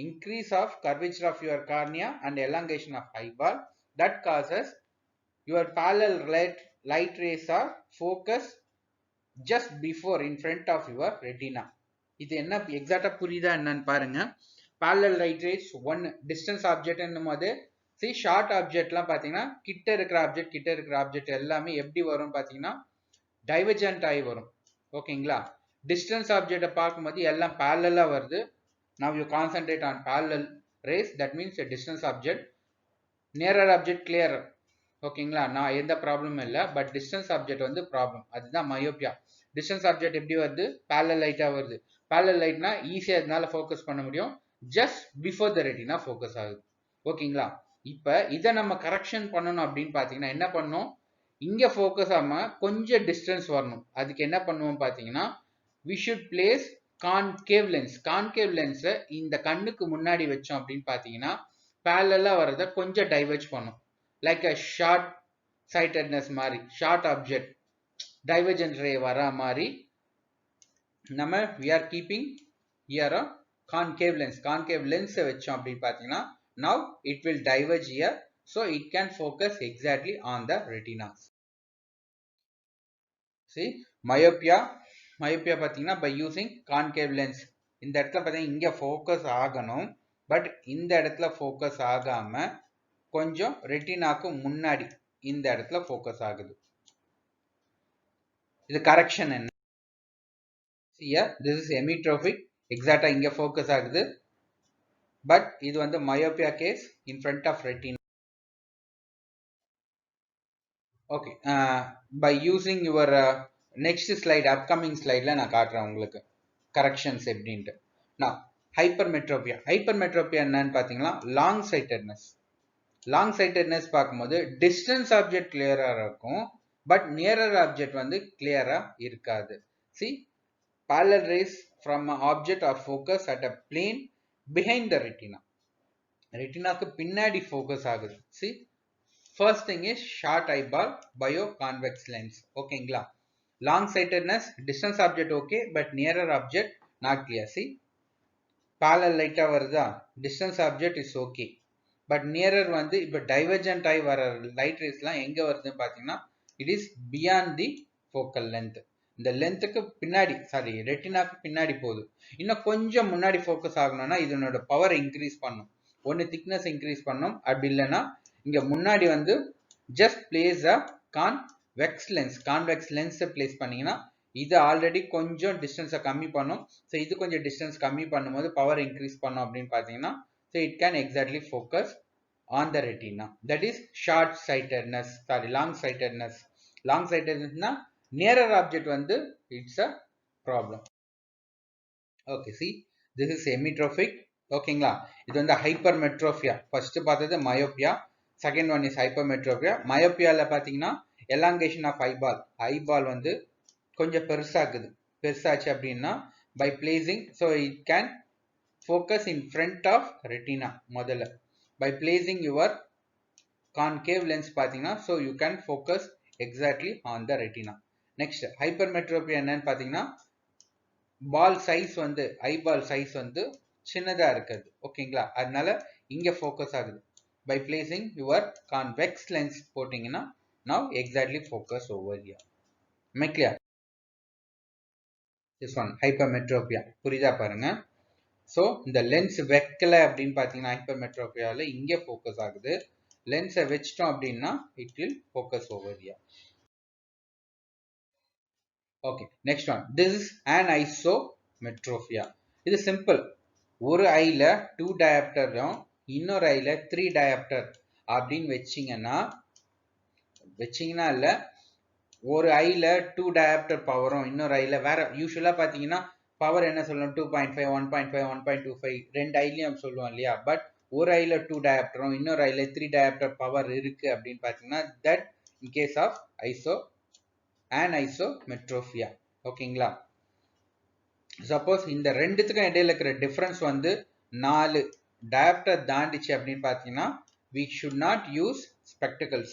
increase of curvature of your cornea and elongation of eyeball that causes your parallel light rays are focused just before in front of your retina. இது என்ன எக்ஸாக்டா புரியுதா என்னன்னு பாருங்க. parallel light rays one distance object என்னும்போது see short objectலாம் பாத்தீங்கன்னா கிட்ட இருக்கிற object எல்லாமே எப்படி வரும் பாத்தீங்கன்னா டைவர்ஜென்ட் ஆகி வரும். ஓகேங்களா, டிஸ்டன்ஸ் ஆப்ஜெக்டை பார்க்கும்போது எல்லாம் parallel-ஆ வருது. Now you concentrate on parallel rays, that means a distance object. Nearer object clear. ஓகேங்களா, நான் எந்த ப்ராப்ளமும் இல்லை, பட் டிஸ்டன்ஸ் ஆப்ஜெக்ட் வந்து ப்ராப்ளம். அதுதான் மயோபியா. டிஸ்டன்ஸ் ஆப்ஜெக்ட் எப்படி வருது, parallel லைட்டா வருது. parallel லைட்னா ஈஸியா இதனால ஃபோக்கஸ் பண்ண முடியும், just before the retina focus ஆகுது. ஓகேங்களா? இப்ப இதை நம்ம கரெக்ஷன் பண்ணணும் அப்படின்னு பார்த்தீங்கன்னா என்ன பண்ணணும்? இங்க ஃபோக்கஸ் ஆகாம கொஞ்சம் டிஸ்டன்ஸ் வரணும். அதுக்கு என்ன பண்ணுவோம் பார்த்தீங்கன்னா we should place concave lens. Concave லென்ஸை இந்த கண்ணுக்கு முன்னாடி வச்சோம் அப்படின்னு பார்த்தீங்கன்னா parallel-ஆ வரதை கொஞ்சம் டைவர்ஜ் பண்ணும். லைக் அ ஷார்ட் சைட்டட்னஸ் மாதிரி ஷார்ட் ஆப்ஜெக்ட் டைவர்ஜென்ட் ரே வர மாதிரி நம்ம we are keeping here a concave lens. Concave lens வச்சோம் அப்படின்னு பார்த்தீங்கன்னா now it will diverge here, so it can focus exactly on the retina. see myopia பார்த்தீங்கன்னா by using concave lens இந்த இடத்துல பார்த்தீங்கன்னா இங்க ஃபோக்கஸ் ஆகணும், பட் இந்த இடத்துல ஃபோக்கஸ் ஆகாம கொஞ்சம் ரெட்டினாக்கு முன்னாடி இந்த இடத்துல ஃபோக்கஸ் ஆகுது. இது கரெக்ஷன் என்ன? here this is hemitrophic, எக்ஸாக்டா இங்க ஃபோக்கஸ் ஆகுது, பட் இது வந்து myopia case in front of retina. okay by using your next slide, upcoming slideல நான் காட்டுறேன் உங்களுக்கு corrections எப்படின்ட்டு. now hypermetropia என்னன்னு பாத்தீங்கன்னா long sightedness. long sightedness பார்க்கும்போது distance object clear-ஆ இருக்கும், பட் nearer object வந்து clear-ஆ இருக்காது. see parallel rays from an object are focused at a plane behind the retina. ரெட்டினாக்கு பின்னாடி ஃபோக்கஸ் ஆகுது. see first thing is short eyeball bioconvex lens. ஓகேங்களா? long sightedness distance object okay, but nearer object not clear. see parallel light-ஆ வருதா, distance object is okay, but nearer வந்து இப்ப divergent ஆகி வர light ரேஸ்லாம் எங்க வருதுன்னு பாத்தீங்கன்னா it is beyond the focal length. இந்த லென்த்துக்கு பின்னாடி, சாரி ரெட்டினாக்கு பின்னாடி போகுது. இன்னும் கொஞ்சம் முன்னாடி ஃபோக்கஸ் ஆகணும்னா இதனோட பவர் இன்க்ரீஸ் பண்ணும். ஒன்னு திக்னஸ் இன்க்ரீஸ் பண்ணும், அப்படி இல்லைன்னா இங்க முன்னாடி வந்து ஜஸ்ட் பிளேஸ் அ கான்வெக்ஸ் லென்ஸ் பிளேஸ் பண்ணீங்கன்னா இது ஆல்ரெடி கொஞ்சம் டிஸ்டன்ஸை கம்மி பண்ணும். ஸோ இது கொஞ்சம் டிஸ்டன்ஸ் கம்மி பண்ணும்போது பவர் இன்க்ரீஸ் பண்ணும் அப்படின்னு பார்த்தீங்கன்னா so it can exactly focus on the retina. That is short sightedness, sorry long sightedness. லாங் சைட்டட்னஸ்னா நியரர் ஆப்ஜெக்ட் வந்து it's a problem. Okay see this is hypermetropic. ஓகேங்களா? இது வந்து ஹைப்பர்மெட்ரோபியா. ஃபர்ஸ்ட் பார்த்தது myopia, second one is hypermetropia. மயோபியால பார்த்தீங்கன்னா elongation of eyeball வந்து கொஞ்சம் பெருசாச்சு அப்படின்னா by placing, so it can focus in front of retina. முதல்ல by placing your concave lens பார்த்தீங்கன்னா so you can focus exactly on the retina. Next hypermetropia என்னன்னு பார்த்தீங்கன்னா பால் சைஸ் வந்து ஐபால் சைஸ் வந்து சின்னதா இருக்குது. ஓகேங்களா? அதனால இங்க ஃபோக்கஸ் ஆகுது. By placing your convex lens போட்டீங்கன்னா now exactly focus over here. am I clear? this one hypermetropia. புரியுதா பாருங்க. ஸோ இந்த லென்ஸ் வைக்கல அப்படின்னு பார்த்தீங்கன்னா ஹைப்பர்மெட்ரோபியால இங்கே ஃபோக்கஸ் ஆகுது. லென்ஸை வச்சிட்டோம் அப்படின்னா it will focus over here. Okay next one, this is anisometropia. இது சிம்பிள். ஒரு ஐல 2 டயாப்டரும் இன்னொரு ஐல 3 டயாப்டர் அப்படின்னு வச்சிங்கன்னா இல்ல, ஒரு ஐல 2 டயாப்டர் பவரும் இன்னொரு ஐல வேற. யூஸ்வலா பாத்தீங்கன்னா பவர் என்ன சொல்லணும், 2.5 1.5 1.25 ரெண்டு ஐலயும் சொல்லுவோம் இல்லையா? பட் ஒரு ஐல 2 டயாப்டரும் இன்னொரு ஐல 3 டயாப்டர் பவர் இருக்கு அப்படின்னு பாத்தீங்கன்னா தட் இன் கேஸ் ஆஃப் அனைசோமெட்ரோபியா. ஓகேங்களா? சப்போஸ் இந்த ரெண்டுத்துக்கும் இடையில இருக்கிற டிஃபரன்ஸ் வந்து 4 டயாப்டர் தாண்டிச்சு அப்படின்னு பார்த்தீங்கன்னா we should not use spectacles.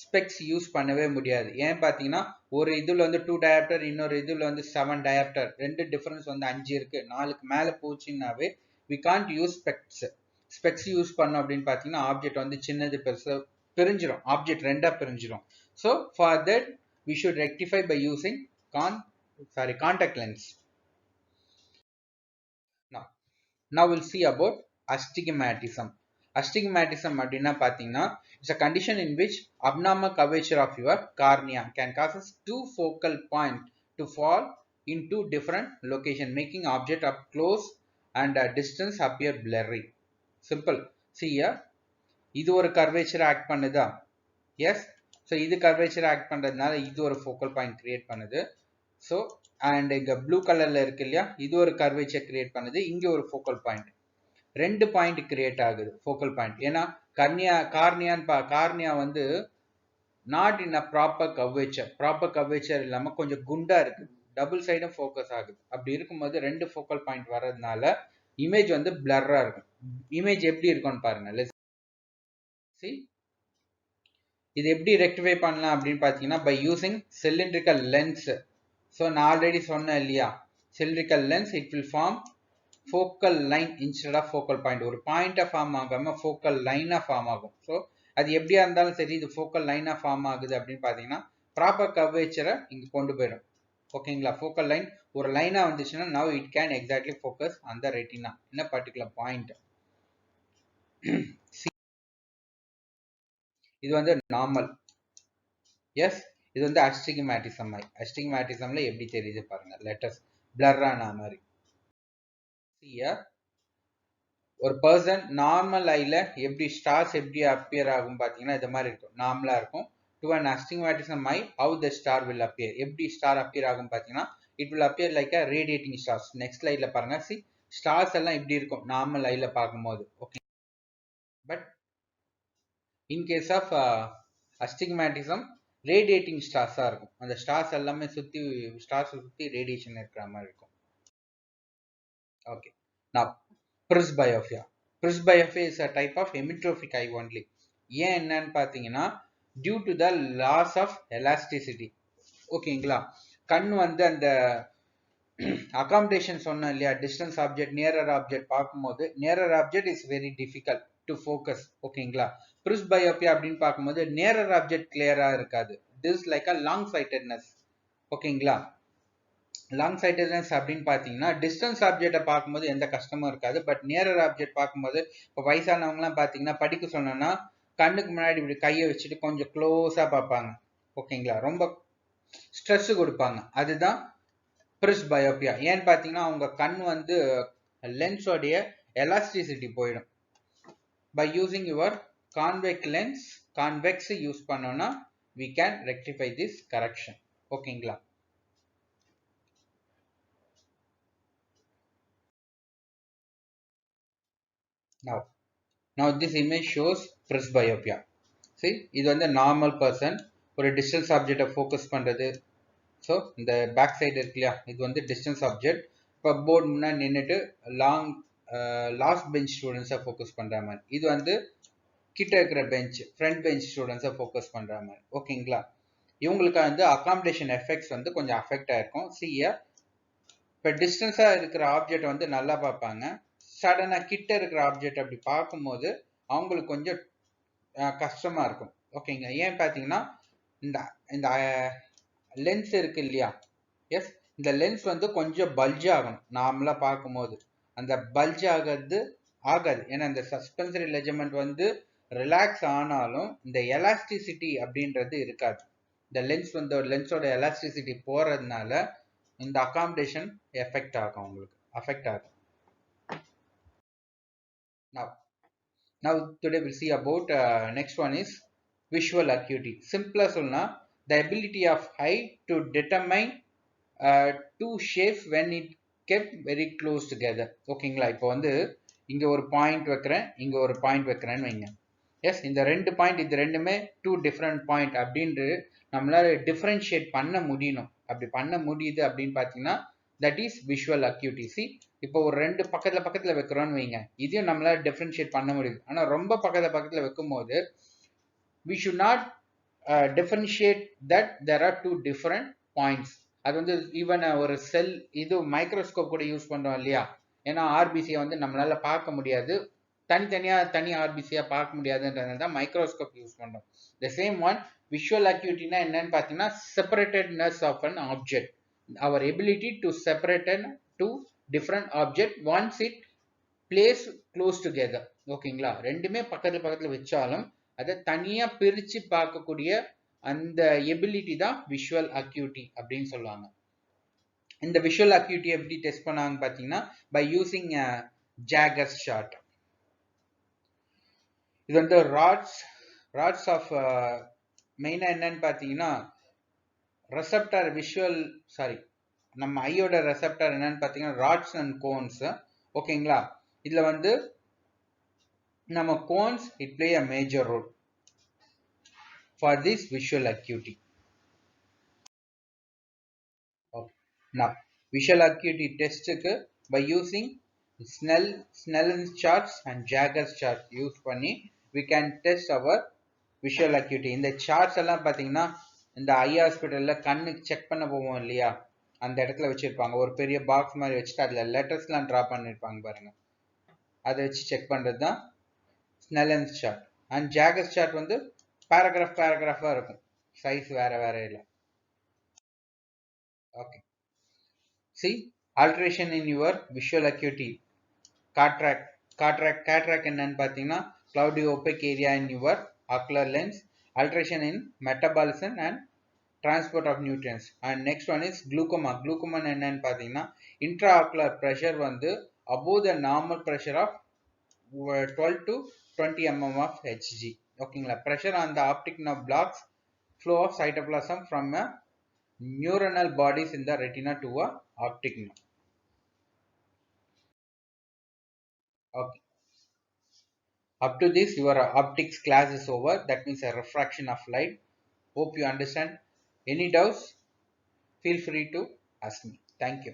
Specs use பண்ணவே முடியாது. ஏன் பார்த்தீங்கன்னா ஒரு இதுல வந்து 2 டயாப்டர் இன்னொரு இதுல வந்து 7 டயாப்டர், ரெண்டு டிஃபரன்ஸ் வந்து 5 இருக்கு. 4க்கு மேல போச்சுன்னாவே we can't use specs use பண்ணோம் அப்படின்னு பார்த்தீங்கன்னா ஆப்ஜெக்ட் வந்து சின்னது பெருசு பிரிஞ்சிடும், ஆப்ஜெக்ட் ரெண்டா பிரிஞ்சிடும். So for that we should rectify by using contact lens. Now we'll see about astigmatism. Astigmatism அப்படின்னா பார்த்தீங்கன்னா it's a condition in which abnormal curvature of your cornea can cause two focal points to fall into different location, making object up close and distance appear blurry. Simple. See here, இது ஒரு curvature act பண்ணுதா? S. So இது curvature act பண்றதுனால இது ஒரு focal point create பண்ணுது. So and இங்க blue கலர்ல இருக்கு இல்லையா, இது ஒரு கர்வேச்சர் கிரியேட் பண்ணுது, இங்க ஒரு ஃபோக்கல் பாயிண்ட். ரெண்டு பாயிண்ட் கிரியேட் ஆகுது ஃபோக்கல் பாயிண்ட். ஏன்னா கார்னியா வந்து not in a proper curvature இல்லாம கொஞ்சம் குண்டா இருக்கு, டபுள் சைடும் ஃபோக்கஸ் ஆகுது. அப்படி இருக்கும்போது ரெண்டு ஃபோக்கல் பாயிண்ட் வர்றதுனால இமேஜ் வந்து பிளர்ரா இருக்கும். இமேஜ் எப்படி இருக்கும்னு பாருங்க. லெட்ஸ் see, இது எப்படி ரெக்டிஃபை பண்ணலாம் அப்படின்னு பார்த்தீங்கன்னா by using cylindrical lens. So நான் ஆல்ரெடி சொன்னேன் இல்லையா, cylindrical lens it will form focal line instead of focal point. ஒரு பாயிண்டா ஃபார்ம் ஆகாம ஃபோக்கல் லைனா ஃபார்ம் ஆகும். ஸோ அது எப்படியா இருந்தாலும் சரி, இது ஃபோக்கல் லைனா ஃபார்ம் ஆகுது அப்படின்னு பார்த்தீங்கன்னா ப்ராப்பர் கர்வேச்சரை இங்க கொண்டு போயிடும். ஓகேங்களா, ஃபோக்கல் லைன் ஒரு லைனா வந்துச்சுன்னா now it can exactly focus on the retina in a particular point. இது வந்து நார்மல். எஸ், இது வந்து அஸ்டிகிமேட்டிசம். அஸ்டிகிமேட்டிசம்ல எப்படி தெரியுது பாருங்க, லெட்டர்ஸ் பிளர்ரான மாதிரி. ஒரு பர்சன் நார்மல் ஐல எப்படி ஸ்டார்ஸ் எப்படி அப்பியர் ஆகும் பாத்தீங்கன்னா இது மாதிரி இருக்கும், நார்மலா இருக்கும். To an astigmatism eye how the star will appear, எப்படி ஸ்டார் அப்பியர் ஆகும் பாத்தீங்கன்னா it will appear like a radiating stars. Next ஸ்லைட்ல பாருங்க, சி ஸ்டார்ஸ் எல்லாம் இப்படி இருக்கும் நார்மல் ஐல பார்க்கும்போது. Okay, but in case of astigmatism radiating ஸ்டார்ஸா இருக்கும். அந்த ஸ்டார்ஸ் எல்லாமே சுத்தி ரேடியேஷன் இருக்கிற மாதிரி இருக்கும். Okay, now presbyopia. Presbyopia is a type of hemetrophic eye only. ஏன் என்னன்னு பார்த்தீங்கன்னா due to the loss of elasticity. ஓகேங்களா, கண் வந்து அந்த அகாமடேஷன் சொன்னேன் இல்லையா, டிஸ்டன்ஸ் ஆப்ஜெக்ட் நியரர் ஆப்ஜெக்ட் பார்க்கும்போது nearer object is very difficult to focus. ஓகேங்களா, presbyopia அப்படின்னு பார்க்கும்போது நியரர் ஆப்ஜெக்ட் கிளியரா இருக்காது. This like a long sightedness. ஓகேங்களா, லாங் சைட்டட்னஸ் அப்படின்னு பார்த்தீங்கன்னா டிஸ்டன்ஸ் ஆப்ஜெக்டை பார்க்கும்போது எந்த கஷ்டமும் இருக்காது. பட் நியரர் ஆப்ஜெக்ட் பார்க்கும்போது இப்போ வயசானவங்கலாம் பார்த்தீங்கன்னா படிக்க சொன்னோன்னா கண்ணுக்கு முன்னாடி இப்படி கையை வச்சுட்டு கொஞ்சம் க்ளோஸாக பார்ப்பாங்க. ஓகேங்களா, ரொம்ப ஸ்ட்ரெஸ் கொடுப்பாங்க. அதுதான் presbyopia. ஏன்னு பார்த்தீங்கன்னா அவங்க கண் வந்து லென்ஸோடைய எலாஸ்டிசிட்டி போயிடும். By using your convex use பண்ணோம்னா we can rectify this correction. ஓகேங்களா, now this image shows presbyopia. see, இது வந்து நார்மல் பர்சன் ஒரு டிஸ்டன்ஸ் ஆப்ஜெக்டை ஃபோக்கஸ் பண்றது. ஸோ இந்த பேக் சைடு இருக்கு இல்லையா, இது வந்து டிஸ்டன்ஸ் ஆப்ஜெக்ட். இப்போ போர்டு முன்னாடி நின்றுட்டு லாஸ்ட் பெஞ்ச் ஸ்டூடெண்ட்ஸை ஃபோக்கஸ் பண்ற மாதிரி. இது வந்து கிட்ட இருக்கிற பெஞ்ச் ஃப்ரண்ட் பெஞ்ச் ஸ்டூடெண்ட்ஸை ஃபோக்கஸ் பண்ற மாதிரி. ஓகேங்களா, இவங்களுக்கு வந்து அகாமடேஷன் எஃபெக்ட்ஸ் வந்து கொஞ்சம் அஃபெக்ட் ஆயிருக்கும். இப்போ டிஸ்டன்ஸாக இருக்கிற ஆப்ஜெக்ட் வந்து நல்லா பார்ப்பாங்க. சடனாக கிட்ட இருக்கிற ஆப்ஜெக்ட் அப்படி பார்க்கும்போது அவங்களுக்கு கொஞ்சம் கஷ்டமா இருக்கும். ஓகேங்க, ஏன் பார்த்தீங்கன்னா இந்த இந்த லென்ஸ் இருக்கு இல்லையா, எஸ் இந்த லென்ஸ் வந்து கொஞ்சம் பல்ஜ் ஆகணும். நார்மலாக பார்க்கும்போது அந்த பல்ஜ் ஆகாது. ஏன்னா இந்த சஸ்பென்சரி லெஜமெண்ட் வந்து ரிலாக்ஸ் ஆனாலும் இந்த எலாஸ்டிசிட்டி அப்படின்றது இருக்காது. இந்த லென்ஸோட எலாஸ்டிசிட்டி போறதுனால இந்த அகாமடேஷன் எஃபெக்ட் ஆகும், உங்களுக்கு அஃபெக்ட் ஆகும். Now today we'll see about next one is visual acuity. Simpler சொல்லனா the ability of eye to determine two shapes when it kept very close together. ஓகேங்களா, இப்போ வந்து இங்க ஒரு பாயிண்ட் வைக்கிறேன், இங்க ஒரு பாயிண்ட் வைக்கிறேன்னு வைங்க. எஸ், இந்த ரெண்டு பாயிண்ட் இது ரெண்டுமே டூ டிஃப்ரெண்ட் பாயிண்ட் அப்படின்ட்டு நம்மளால டிஃபரன்ஷியேட் பண்ண முடியணும். அப்படி பண்ண முடியுது அப்படின்னு பார்த்தீங்கன்னா that is visual acuity. C, இப்போ ஒரு ரெண்டு பக்கத்துல வைக்கிறோம்னு வைங்க, இதையும் நம்மளால டிஃபரன்ஷியேட் பண்ண முடியுது. ஆனால் ரொம்ப பக்கத்துல வைக்கும் போது we should not differentiate that there are two different points. அது வந்து ஈவன் ஒரு செல் இது மைக்ரோஸ்கோப் கூட யூஸ் பண்றோம் இல்லையா, ஏன்னா ஆர்பிசியை வந்து நம்மளால பார்க்க முடியாது, தனி ஆர்பிசியா பார்க்க முடியாதுன்றதுனால தான் மைக்ரோஸ்கோப் யூஸ் பண்றோம். த சேம் ஒன் விஷுவல் அக்யூட்டினா என்னன்னு பார்த்தீங்கன்னா separatedness of an object, our ability to separate two different object once it placed close together. ஓகேங்களா, ரெண்டுமே பக்கத்துல வச்சாலும் அதை தனியா பிரிச்சு பார்க்கக்கூடிய அந்த எபிலிட்டி தான் விஷுவல் அக்யூட்டி அப்படின்னு சொல்லுவாங்க. இந்த விஷுவல் அக்யூட்டி எப்படி டெஸ்ட் பண்ணாங்க பார்த்தீங்கன்னா பை யூசிங் ஜாகர்ஸ் சார்ட். இது வந்து ராட்ஸ் ஆஃப் மெயினா என்னன்னு பார்த்தீங்கன்னா ரெசெப்டார் நம்ம ஐயோட ரெசெப்டார் என்னன்னு பார்த்தீங்கன்னா ராட்ஸ் அண்ட் கோன்ஸ். ஓகேங்களா, இதுல வந்து நம்ம cones it play a major role for this visual acuity. Okay. Now visual acuity test by using Snellen's charts and Jagger's charts use பண்ணி we can test our visual acuity. இந்த charts எல்லாம் பாத்தீங்கன்னா இந்த ஐ ஹாஸ்பிட்டல்ல கண்ணுக்கு செக் பண்ண போவோம் இல்லையா, அந்த இடத்துல வச்சிருப்பாங்க. ஒரு பெரிய பாக்ஸ் மாதிரி வச்சுட்டு அதுல லெட்டர்ஸ்லாம் டிரா பண்ணிருப்பாங்க பாருங்க. அதை வச்சு செக் பண்றது தான் ஸ்னெல்லன்ஸ் சார்ட். அண்ட் ஜாகர்ஸ் சார்ட் வந்து பேராகிராஃபா இருக்கும், சைஸ் வேற வேற இல்லை. Okay, see alteration in your visual acuity. Cataract என்னன்னு பார்த்தீங்கன்னா cloudy opaque area in your ocular lens, alteration in metabolism and transport of nutrients. And next one is glaucoma. Glaucoma என்னன்னு பார்த்தீங்கன்னா intraocular pressure வந்து above the normal pressure of 12 to 20 mm of Hg. ஓகேங்களா, pressure on the optic nerve blocks flow of cytoplasm from a neuronal bodies in the retina to a optic nerve. Okay, up to this your optics class is over. That means a refraction of light. Hope you understand. Any doubts, feel free to ask me. Thank you.